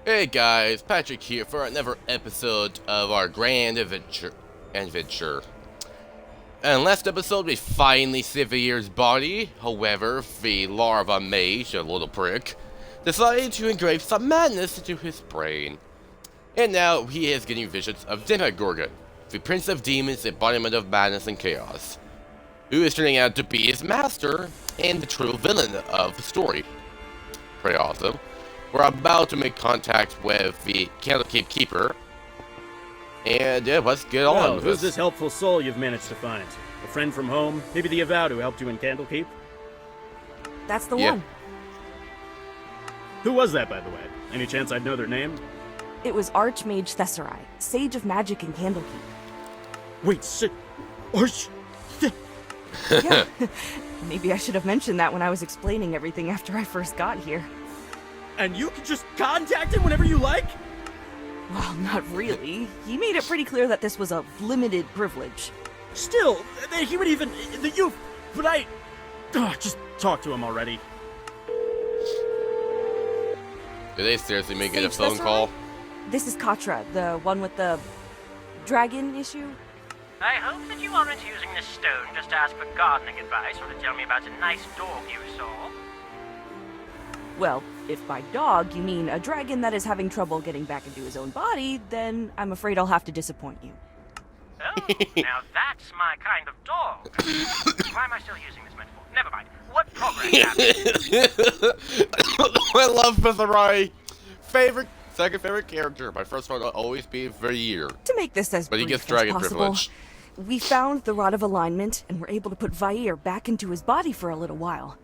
Hey guys, Patrick here for another episode of our grand adventure. And last episode we finally saved the year's body. However, the larva mage, a little prick, decided to engrave some madness into his brain. And now he is getting visions of Demogorgon, the prince of demons, embodiment of madness and chaos, who is turning out to be his master and the true villain of the story. Pretty awesome. We're about to make contact with the Candlekeep Keeper. And yeah, let's get on Well, with who's this. this helpful soul you've managed to find? A friend from home? Maybe the Avowed who helped you in Candlekeep? That's the Yeah. one. Who was that, by the way? Any chance I'd know their name? It was Archmage Thesserai, Sage of Magic in Candlekeep. Wait, Arch... Yeah. Maybe I should have mentioned that when I was explaining everything after I first got here. And you can just contact him whenever you like? Well, not really. He made it pretty clear that this was a limited privilege. Still, he would even... But I... just talk to him already. Did they seriously make it a Sage phone Thesserai? call? This is Katra, the one with the dragon issue. I hope that you aren't using this stone just to ask for gardening advice or to tell me about a nice dog you saw. Well, if by dog you mean a dragon that is having trouble getting back into his own body, then I'm afraid I'll have to disappoint you. Oh, now that's my kind of dog. Why am I still using this metaphor? Never mind. What progress happened? I love Thesserai. Second favorite character. My first one will always be for a year. To make this as But he brief gets dragon as possible, privilege. we found the Rod of Alignment and were able to put Vair back into his body for a little while.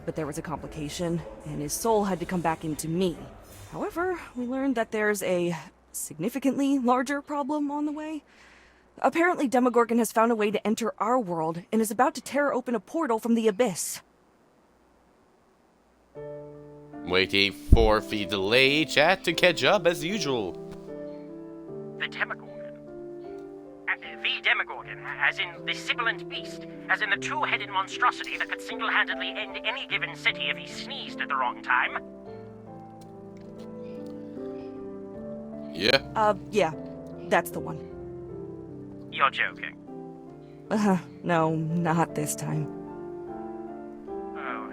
But there was a complication, and his soul had to come back into me. However, we learned that there's a significantly larger problem on the way. Apparently, Demogorgon has found a way to enter our world and is about to tear open a portal from the abyss. Waiting for the delay chat to catch up as usual. The Demogorgon. The Demogorgon, as in the sibilant beast, as in the two-headed monstrosity that could single-handedly end any given city if he sneezed at the wrong time. Yeah, that's the one. You're joking. No, not this time. Oh.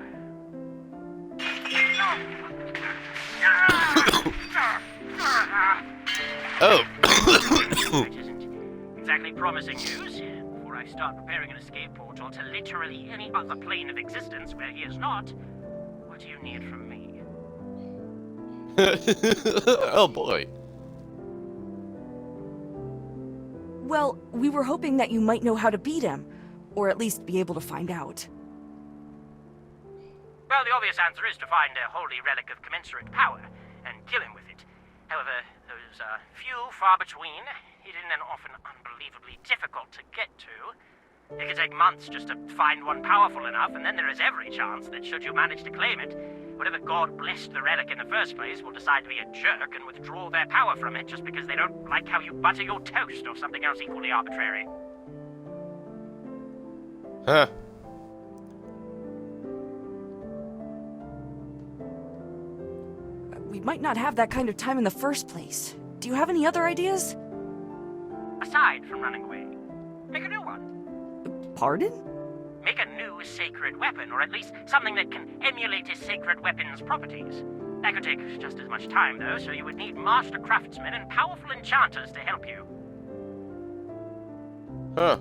Oh. Which isn't exactly promising news. Before I start preparing an escape portal to literally any other plane of existence where he is not, what do you need from me? Oh boy. Well, we were hoping that you might know how to beat him, or at least be able to find out. Well, the obvious answer is to find a holy relic of commensurate power and kill him with it. However, those are few far between, hidden and often unbelievably difficult to get to. It could take months just to find one powerful enough, and then there is every chance that should you manage to claim it, whatever god blessed the relic in the first place will decide to be a jerk and withdraw their power from it just because they don't like how you butter your toast or something else equally arbitrary. Huh. We might not have that kind of time in the first place. Do you have any other ideas? Aside from running away, make a new one. Pardon? Make a new sacred weapon, or at least something that can emulate a sacred weapon's properties. That could take just as much time, though, so you would need master craftsmen and powerful enchanters to help you. Huh.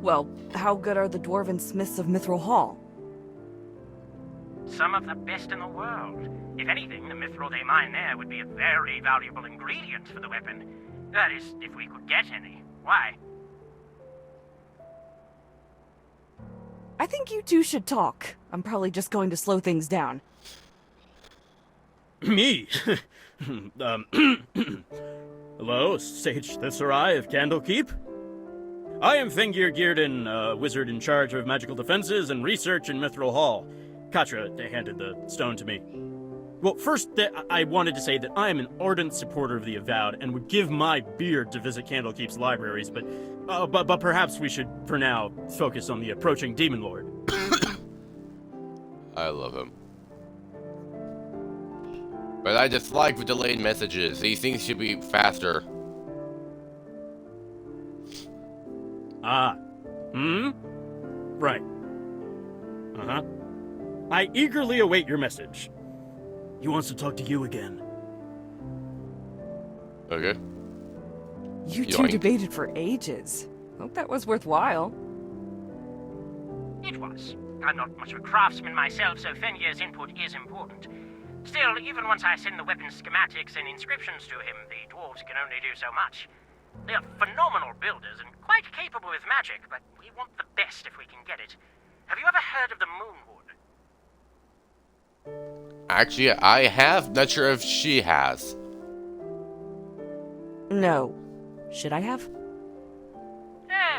Well, how good are the dwarven smiths of Mithril Hall? Some of the best in the world. If anything, the mithril they mine there would be a very valuable ingredient for the weapon. That is, if we could get any. Why? I think you two should talk. I'm probably just going to slow things down. Me? Hello, Sage Thesserai of Candlekeep? I am Fengir Gearden, wizard in charge of magical defenses and research in Mithril Hall. Katra handed the stone to me. Well, first, I wanted to say that I am an ardent supporter of the Avowed and would give my beard to visit Candlekeep's libraries, but perhaps we should, for now, focus on the approaching Demon Lord. I love him. But I dislike the delayed messages. These things should be faster. Ah. Hmm? Right. Uh-huh. I eagerly await your message. He wants to talk to you again. Okay. You two Yoink. debated for ages. Hope that was worthwhile. It was. I'm not much of a craftsman myself, so Fenrir's input is important. Still, even once I send the weapon schematics and inscriptions to him, the dwarves can only do so much. They are phenomenal builders and quite capable with magic, but we want the best if we can get it. Have you ever heard of the Moonwood? Actually, I have. Not sure if she has. No. Should I have?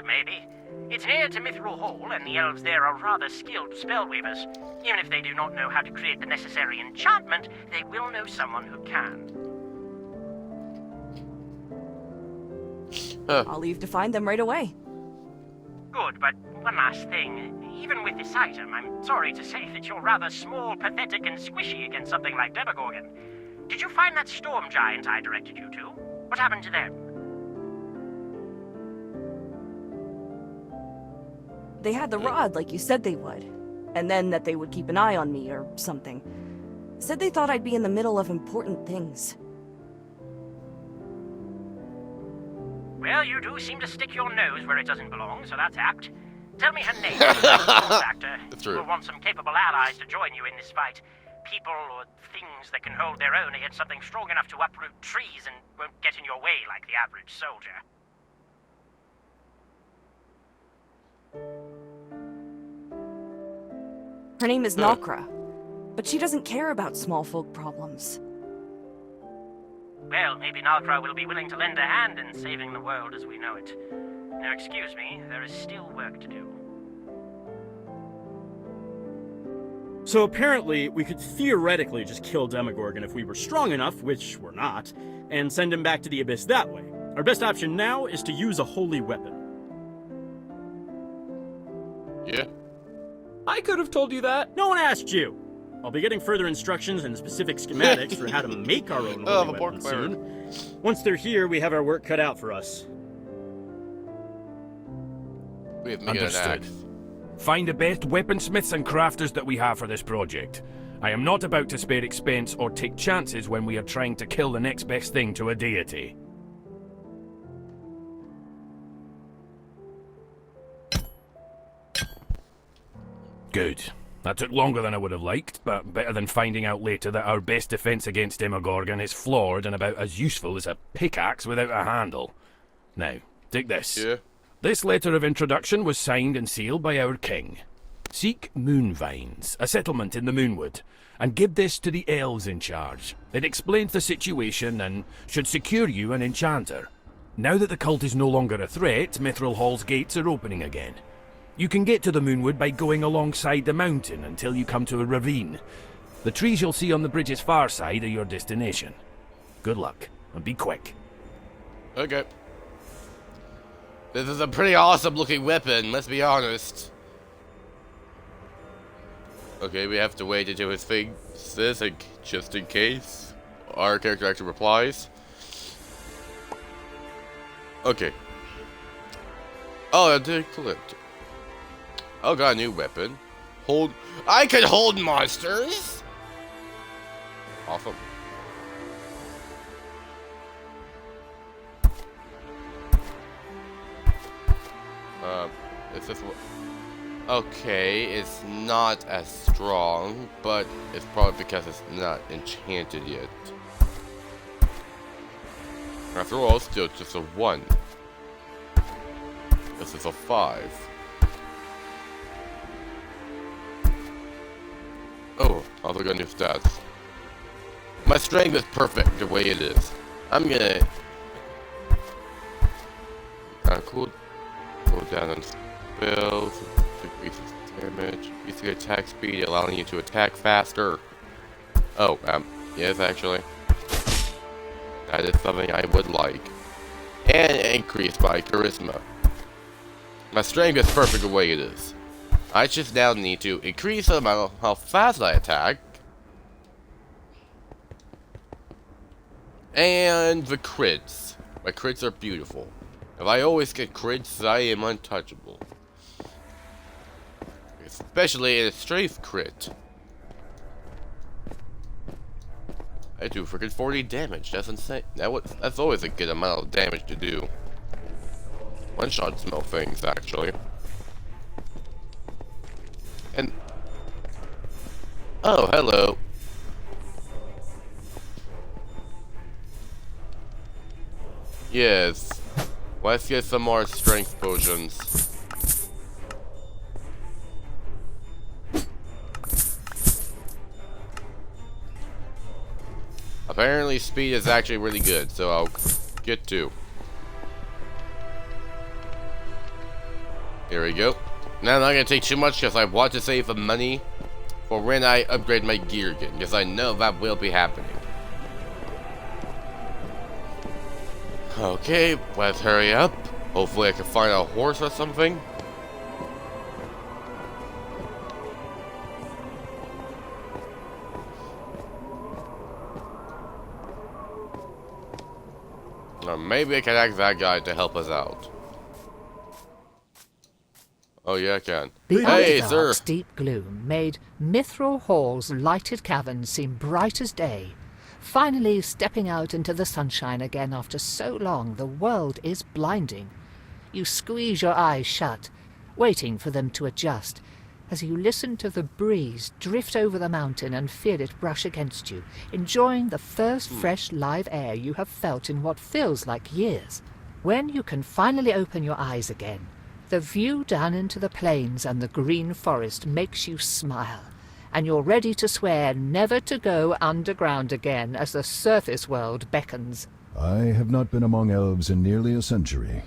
Maybe. It's near to Mithril Hall, and the elves there are rather skilled spellweavers. Even if they do not know how to create the necessary enchantment, they will know someone who can. I'll leave to find them right away. Good, but one last thing. Even with this item, I'm sorry to say that you're rather small, pathetic, and squishy against something like Demogorgon. Did you find that storm giant I directed you to? What happened to them? They had the rod like you said they would. And then that they would keep an eye on me or something. Said they thought I'd be in the middle of important things. Well, you do seem to stick your nose where it doesn't belong, so that's apt. Tell me her name. Factor. True. We'll want some capable allies to join you in this fight. People or things that can hold their own against something strong enough to uproot trees and won't get in your way like the average soldier. Her name is Nokra, but she doesn't care about small folk problems. Well, maybe Nalkra will be willing to lend a hand in saving the world as we know it. Now, excuse me, there is still work to do. So apparently, we could theoretically just kill Demogorgon if we were strong enough, which we're not, and send him back to the Abyss that way. Our best option now is to use a holy weapon. Yeah. I could have told you that. No one asked you. I'll be getting further instructions and specific schematics for how to make our own holy weapon soon. Once they're here, we have our work cut out for us. We have to get an Understood. axe. Find the best weaponsmiths and crafters that we have for this project. I am not about to spare expense or take chances when we are trying to kill the next best thing to a deity. Good. That took longer than I would have liked, but better than finding out later that our best defense against Demogorgon is flawed and about as useful as a pickaxe without a handle. Now, take this. Yeah. This letter of introduction was signed and sealed by our king. Seek Moonvines, a settlement in the Moonwood, and give this to the elves in charge. It explains the situation and should secure you an enchanter. Now that the cult is no longer a threat, Mithril Hall's gates are opening again. You can get to the Moonwood by going alongside the mountain until you come to a ravine. The trees you'll see on the bridge's far side are your destination. Good luck, and be quick. Okay. This is a pretty awesome looking weapon, let's be honest. Okay, we have to wait until his thing says, like, just in case our character actually replies. Okay. Oh, I did collect. Oh, got a new weapon. Hold. I can hold monsters! Awesome. Is this what? Okay, it's not as strong, but it's probably because it's not enchanted yet. After all, it's still just a 1. This is a 5. Oh, also got new stats. My strength is perfect the way it is. I'm gonna cool. Go down on spells, decreases damage, increases your attack speed, allowing you to attack faster. Oh, yes, actually. That is something I would like. And increase my charisma. My strength is perfect the way it is. I just now need to increase the amount of how fast I attack. And the crits. My crits are beautiful. If I always get crits, I am untouchable. Especially in a strafe crit. I do freaking 40 damage. That's insane. That's always a good amount of damage to do. One-shot smell things, actually. And... oh, hello. Yes. Let's get some more strength potions. Apparently speed is actually really good, so I'll get to. Here we go. Now I'm not gonna take too much because I want to save the money for when I upgrade my gear again, because I know that will be happening. Okay, let's hurry up. Hopefully I can find a horse or something. Or maybe I can ask that guy to help us out. Oh yeah, I can. The Hey, Underdark's sir. deep gloom made Mithril Hall's lighted caverns seem bright as day. Finally stepping out into the sunshine again after so long, the world is blinding. You squeeze your eyes shut, waiting for them to adjust, as you listen to the breeze drift over the mountain and feel it brush against you, enjoying the first fresh live air you have felt in what feels like years. When you can finally open your eyes again, the view down into the plains and the green forest makes you smile, and you're ready to swear never to go underground again as the surface world beckons. I have not been among elves in nearly a century.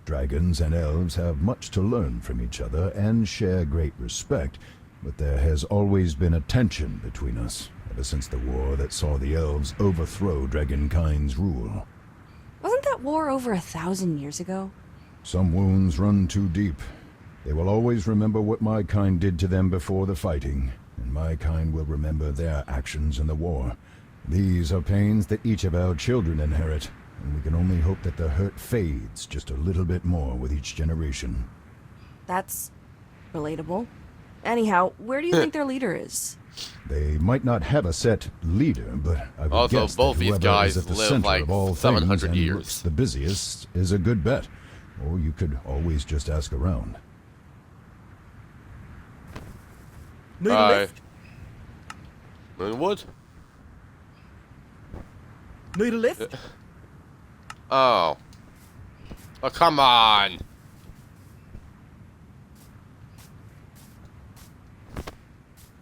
Dragons and elves have much to learn from each other and share great respect, but there has always been a tension between us, ever since the war that saw the elves overthrow dragonkind's rule. Wasn't that war over 1,000 years ago? Some wounds run too deep. They will always remember what my kind did to them before the fighting, and my kind will remember their actions in the war. These are pains that each of our children inherit, and we can only hope that the hurt fades just a little bit more with each generation. That's relatable. Anyhow, where do you think their leader is? They might not have a set leader, but I would Also, guess both that these whoever guys is at the live center like of all 700 things and years. looks the busiest is a good bet. Or you could always just ask around. Need a Hi. lift? And what? Need a lift? Oh. Oh, come on.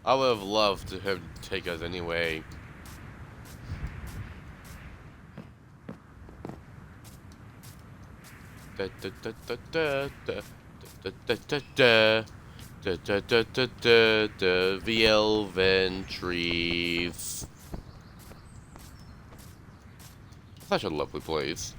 I would have loved to have take us anyway. Da da da da da da da da da da da da da da da da the elven trees. Such a lovely place.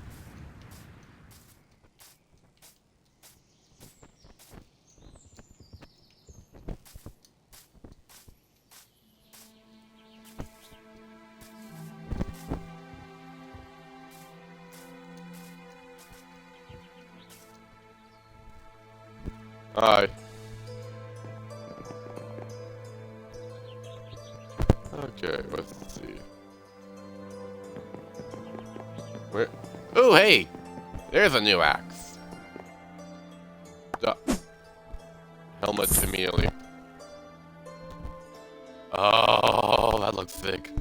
Hi. Okay, let's see. Where? Oh, hey! There's a new axe. Duh. Helmet immediately. Oh, that looks sick.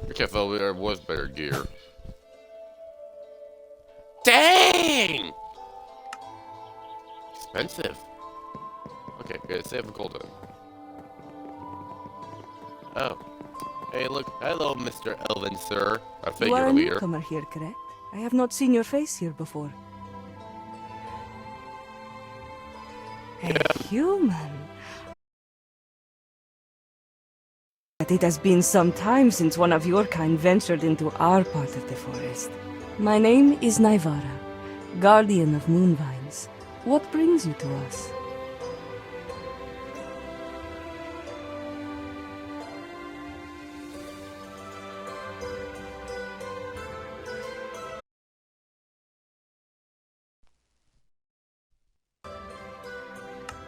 Okay, I thought there was better gear. Dang! Expensive. Okay, good. Save a gold then. Oh. Hey, look. Hello, Mr. Elvin, sir. I think You you're are a a leader. newcomer here, correct? I have not seen your face here before. A human. But it has been some time since one of your kind ventured into our part of the forest. My name is Naivara, guardian of Moonvines. What brings you to us?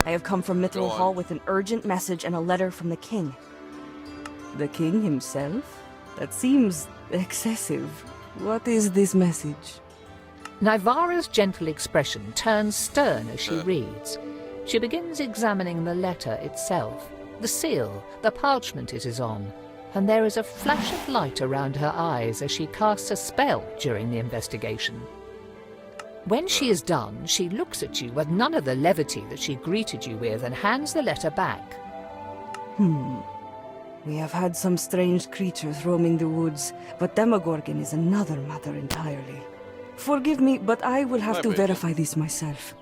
I have come from Go Mithril on. Hall with an urgent message and a letter from the king. The king himself? That seems excessive. What is this message? Nivara's gentle expression turns stern as she reads. She begins examining the letter itself, the seal, the parchment it is on, and there is a flash of light around her eyes as she casts a spell during the investigation. When she is done, she looks at you with none of the levity that she greeted you with and hands the letter back. We have had some strange creatures roaming the woods, but Demogorgon is another matter entirely. Forgive me, but I will have to Maybe. verify this myself.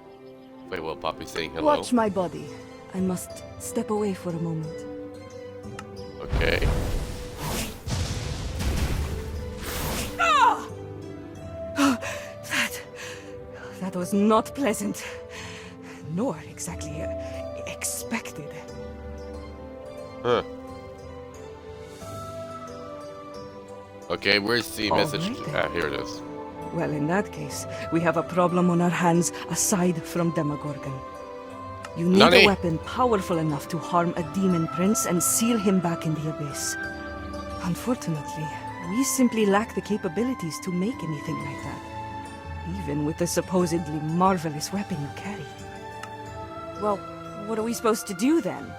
Wait, well, Poppy saying hello. Watch my body. I must step away for a moment. Okay. That was not pleasant. Nor exactly expected. Huh. Okay, where's the All message? right then. Ah, here it is. Well, in that case, we have a problem on our hands aside from Demogorgon. You need Nani? a weapon powerful enough to harm a demon prince and seal him back in the abyss. Unfortunately, we simply lack the capabilities to make anything like that. Even with the supposedly marvelous weapon you carry. Well, what are we supposed to do then?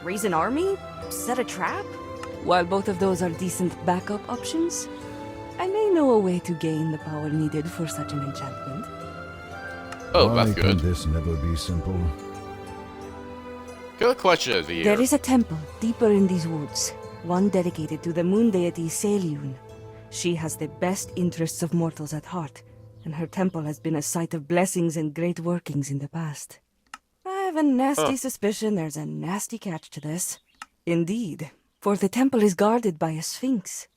Raise an army? Set a trap? While both of those are decent backup options, I may know a way to gain the power needed for such an enchantment. Oh, Why that's can good. this never be simple? Good question of the year. There is a temple deeper in these woods, one dedicated to the moon deity Selyun. She has the best interests of mortals at heart, and her temple has been a site of blessings and great workings in the past. I have a nasty suspicion there's a nasty catch to this. Indeed, for the temple is guarded by a Sphinx.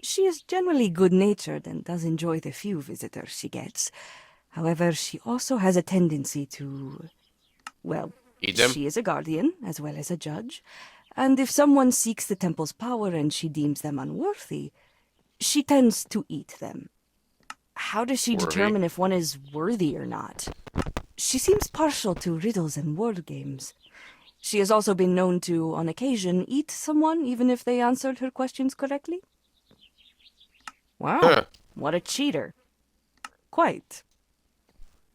She is generally good-natured and does enjoy the few visitors she gets. However, she also has a tendency to... well, Eat them? she is a guardian as well as a judge, and if someone seeks the temple's power and she deems them unworthy, she tends to eat them. How does she Worthy? determine if one is worthy or not? She seems partial to riddles and word games. She has also been known to, on occasion, eat someone even if they answered her questions correctly. Wow, Huh. what a cheater. Quite.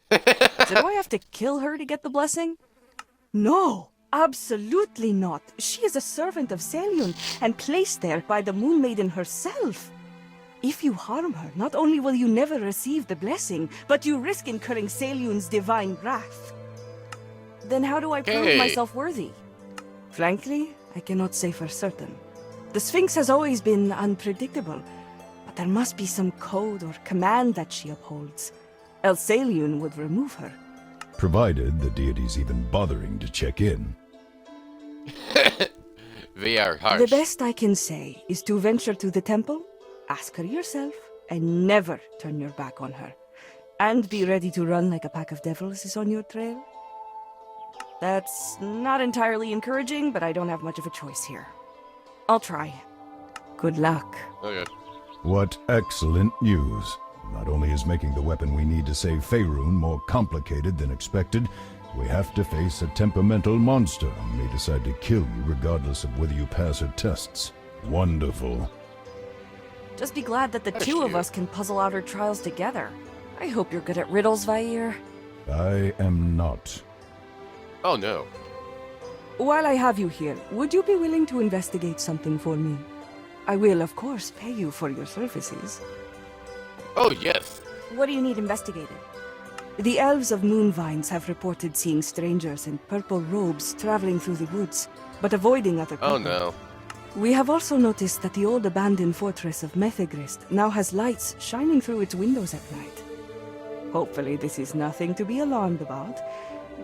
Did I have to kill her to get the blessing? No, absolutely not. She is a servant of Selyun and placed there by the Moon Maiden herself. If you harm her, not only will you never receive the blessing, but you risk incurring Selyun's divine wrath. Then how do I prove Hey. myself worthy? Frankly, I cannot say for certain. The Sphinx has always been unpredictable, but there must be some code or command that she upholds. Else Selyun would remove her. Provided the deity's even bothering to check in. They are harsh. The best I can say is to venture to the temple, ask her yourself, and never turn your back on her. And be ready to run like a pack of devils is on your trail. That's not entirely encouraging, but I don't have much of a choice here. I'll try. Good luck. Okay. What excellent news. Not only is making the weapon we need to save Faerun more complicated than expected, we have to face a temperamental monster who may decide to kill you regardless of whether you pass her tests. Wonderful. Just be glad that the That's two of cute. us can puzzle out our trials together. I hope you're good at riddles, Vair. I am not. Oh no. While I have you here, would you be willing to investigate something for me? I will, of course, pay you for your services. Oh yes. What do you need investigated? The elves of Moonvines have reported seeing strangers in purple robes traveling through the woods, but avoiding other people. Oh no. We have also noticed that the old abandoned fortress of Methegrist now has lights shining through its windows at night. Hopefully this is nothing to be alarmed about,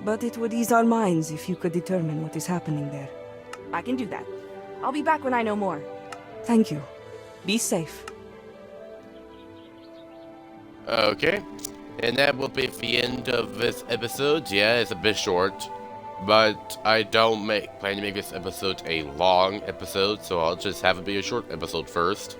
but it would ease our minds if you could determine what is happening there. I can do that. I'll be back when I know more. Thank you. Be safe. Okay. And that will be the end of this episode. Yeah, it's a bit short. But I don't plan to make this episode a long episode, so I'll just have it be a short episode first.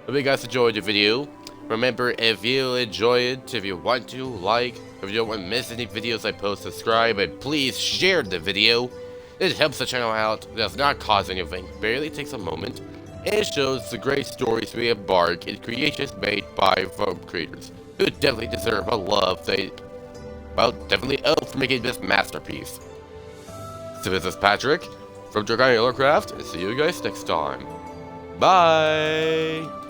Hope you guys enjoyed the video. Remember, if you enjoy it, if you want to, like, If you don't want to miss any videos I post, subscribe, and please share the video. It helps the channel out, does not cost anything, barely takes a moment, and it shows the great stories we embark in creations made by film creators, who definitely deserve a love they, well, definitely owe for making this masterpiece. So this is Patrick from Draconic Aircraft, and see you guys next time. Bye!